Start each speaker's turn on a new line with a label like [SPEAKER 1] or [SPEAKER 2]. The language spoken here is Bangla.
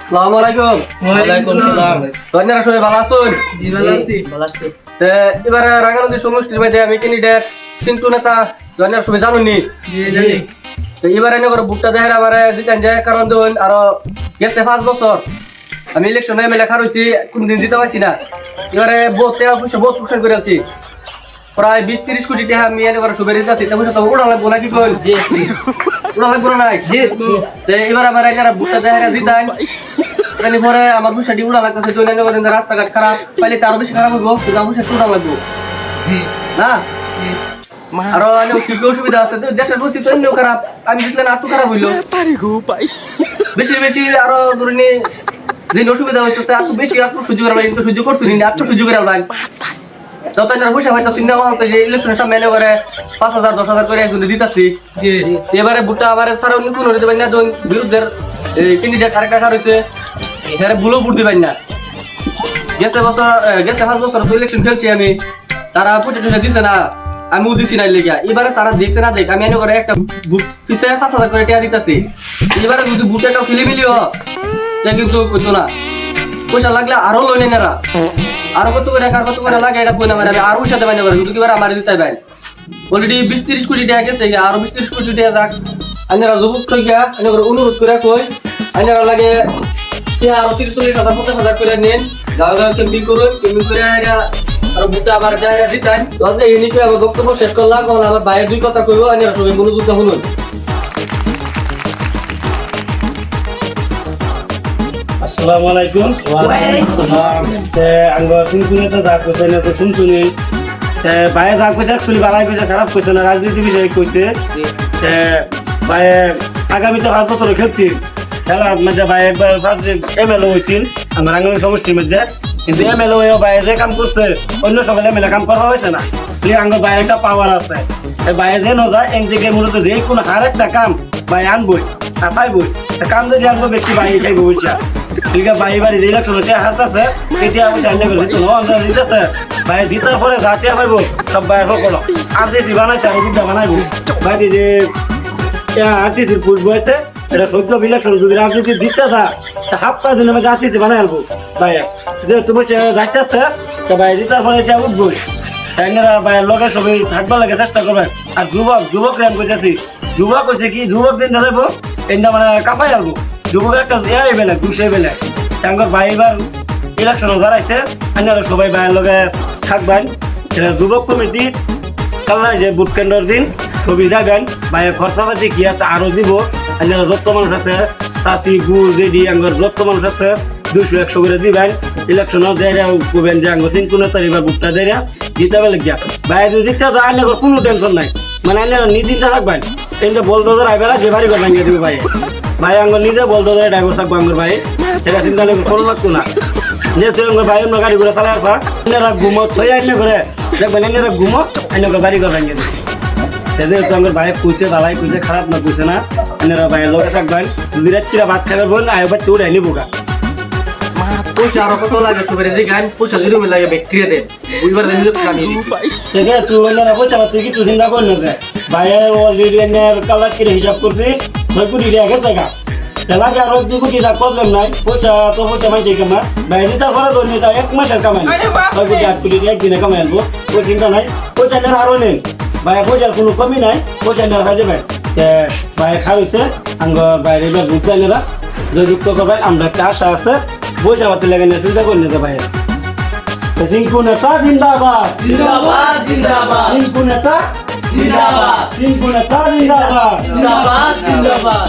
[SPEAKER 1] আসসালামু আলাইকুম।
[SPEAKER 2] ওয়ালাইকুম সালাম।
[SPEAKER 1] আপনারা সবাই ভালো আছেন?
[SPEAKER 2] জি ভালো আছি। ভালো আছি।
[SPEAKER 1] এবারে রাঙ্গানদী সমষ্টির মধ্যে আমি ক্যান্ডিডেট চিন্টু নেতা আপনারা সবাই জানেননি।
[SPEAKER 2] জি জানি।
[SPEAKER 1] এবারে এনে করে বুকটা দেখে আমার জিতেন যায়, কারণ ধরুন আরো গেছে 5 বছর আমি ইলেকশনে এমএলএ খার হয়েছি, কোনদিন জিতে পারছি না। এবারে বহুত টাকা পয়সা বহুত প্রশ্ন করে আছি, প্রায় 20-30 কোটি টাকা আমি এনে করে সুবের দিতেছি। তা পয়সা তো উড়া লাগবো নাকি কই? উড়া লাগবো না নাই? এবার আমার এনারা বুকটা দেখে জিতান পরে আমার পয়সাটি উড়া লাগতেছে। তো এনে করে রাস্তাঘাট খারাপ পাইলে তারও বেশি খারাপ হইব, তো আমার পয়সা উড়া লাগবো না। আরো অনেক কি অসুবিধা আছে, তো দেশের পরিস্থিতি এমনিও খারাপ, আমি জিতলে না একটু খারাপ হইলো। বেশি বেশি আরো ধরুন দিন অসুবিধা হইতেছে, একটু বেশি একটু সহ্য করা লাগে, সহ্য করছি না, একটু সহ্য করে আলবাই যত পয়সা পাইতেছি না। যে ইলেকশনের সামনে এনে করে 5,000 10,000 করে একজনে দিতেছি। এবারে বুটটা আবার ছাড়া অন্য কোনো দিতে পারি না, বিরুদ্ধের ক্যান্ডিডেট আরেকটা খার হয়েছে, এখানে ভুলও ভোট দিবেন না। গেছে 5 বছর তো ইলেকশন খেলছি আমি, তারা পয়সা টয়সা দিচ্ছে না, আমিও দিছি না লেগে। এবারে তারা দেখছে না দেখ আমি এনে করে একটা বুট পিছিয়ে 5,000 করে টাকা দিতেছি। এবারে যদি বুট একটা খেলে মিলিও কিন্তু করতো না, পয়সা লাগলে আরো লোন এনারা আরো কত করে লাগে এটা বই না, মানে আমি আরো সাথে বাইনা করে কিন্তু কিবার আমার দিতে পাই। অলরেডি 20-30 কোটি টাকা গেছে, আরো 20-30 কোটি টাকা যাক। আইনারা যুবক কইয়া আইনা করে অনুরোধ করে কই আইনারা লাগে আরো 30-40,000 50,000 করে নেন, গাঁও গাঁও ক্যাম্পিং করুন, ক্যাম্পিং করে আর বুটটা আবার জায়গা দিতেন। তো আজকে এই নিয়ে আমার বক্তব্য শেষ করলাম। কারণ আমার ভাইয়ের 2 কথা কইব, আইনারা সবাই মনোযোগ দিয়ে শুনুন।
[SPEAKER 3] আসসালামু আলাইকুম। আঙ্গর শুনতে যা কইছে না তো শুনছুনি, বাইরে যা কইছে অ্যাকচুয়ালি ভালাই কইছে, খারাপ কইছে না, রাজনীতি বিষয়ে কইছে। বাইরে আগামীতে 5 বছর খেলছি, খেলার মধ্যে বাইরে একবার এমএলএ হয়েছিল আমার আঙ্গনের সমষ্টির মধ্যে, কিন্তু এমএলএ হয়েও বাইরে যে কাম করছে অন্য সকলে এমএলএ কাম করা হয়েছে না। আঙ্গর বাইরে একটা পাওয়ার আছে, বাইরে যে ন যায় এন থেকে মূলত যে কোনো হার একটা কাম বাইরে আনবই আর পাইবই। কাম যদি আনবো ব্যক্তি বাইরে খাইব বুঝছা। ঠিক আছে, বাড়ি বাড়ি ইলেকশন হাত আছে, এতিয়া আমি জানলে করে দিতেছে বাইরে জিতার পরে যা টিয়া পাইব সব বাইরে সকল আর যে বানাইছে আর দুটা বানাইবো। বাইরে যে আরটিসির পুট বয়েছে এটা সত্য ইলেকশন যদি রাজনীতি জিততে যা হাফটা দিন আমি আরটিসি বানাই আনবো বাইরে যে তুমি যাইতেছে বাইরে জিতার পরে এটা উঠবই। তাইনারা বাইরের লোকের সবাই থাকবার লাগে চেষ্টা করবেন। আর যুবক রেন করতেছি, যুবক হচ্ছে কি যুবক দিন যাবো এটা মানে কাঁপাই আনবো। যুবক একটা এয়াই বেলে দুশে বেলে তাঙ্গর ভাই এবার ইলেকশনও দাঁড়াইছে, আপনারা সবাই ভাইয়ের লগে থাকবেন। এটা যুবক কমিটি কাল্লাই যে ভোট কেন্দ্রের দিন ছবি যাবেন, ভাইয়ের খরচাপাতি কি আছে আরো দিব। আপনারা যত মানুষ আছে চাষি গুড় যেদি আঙ্গর যত মানুষ আছে 200-100 করে দিবেন। ইলেকশনও দেয়া করবেন যে আঙ্গ চিন্তুনের তারিখ ভোটটা দেয়া জিতে পেলে গিয়া ভাই যদি জিততে যায় আপনার কোনো টেনশন নাই, মানে আপনারা নিশ্চিন্তা থাকবেন। কিন্তু বলদোজার আইবেলা যে বাড়ি করে ভাঙিয়ে দিব ভাই ভাই আঙ্গর নিজে বলতো ড্রাইভার থাকবো আঙ্গর ভাই, সেটা চিন্তা কোনো লাগতো না। যেহেতু আঙ্গর ভাই অন্য গাড়ি করে চালাই আসবা এনারা ঘুমো থই আইনে করে দেখবেন এনারা ঘুমো আইনে বাড়ি করে ভাঙিয়ে দিচ্ছে। যেহেতু আঙ্গর ভাই পুষছে ভালাই পুষছে, খারাপ না পুষছে না, এনারা ভাইয়ের লোকে থাকবেন। যদি রাত্রিরা ভাত খাবে বল আয় বাচ্চা উড়ে আইনি বোকা
[SPEAKER 1] পয়সা আরো কত লাগে সুবের যে গান পয়সা যদি লাগে ব্যাকটেরিয়া দেন বুঝবার দেন আমি
[SPEAKER 3] ঠিক আছে। তুই এনারা পয়সা পাতি কিছু চিন্তা কর না, ভাইয়ের অলরেডি এনার কালার করে হিসাব করছি 6 কোটি টাকা গেছে গা। লাগে আরো 2 কোটি টাকা প্রবলেম নাই, পয়সা তো পয়সা মাইছে কামা বাইরে তার পরে ধরে নিতে 1 মাসের কামাই 6 কোটি 8 কোটি একদিনে কামাই আনবো, ওই চিন্তা নাই। পয়সা নেওয়ার আরো নেই ভাই, পয়সার কোনো কমি নাই, পয়সা নেওয়ার হয়ে যাবে। ভাই খাওয়াইছে আঙ্গ বাইরে এবার বুঝতে নেরা যুক্ত করবেন। আমরা একটা আশা আছে পয়সা পাতি লাগে না, চিন্তা করে নিতে ভাই। সিংকু নেতা জিন্দাবাদ
[SPEAKER 2] জিন্দাবাদ জিন্দাবাদ।
[SPEAKER 3] সিংকু নেতা
[SPEAKER 2] জিন্দাবাদ
[SPEAKER 3] সিংকু নেতা জিন্দাবাদ
[SPEAKER 2] জিন্দাবাদ জিন্দাবাদ।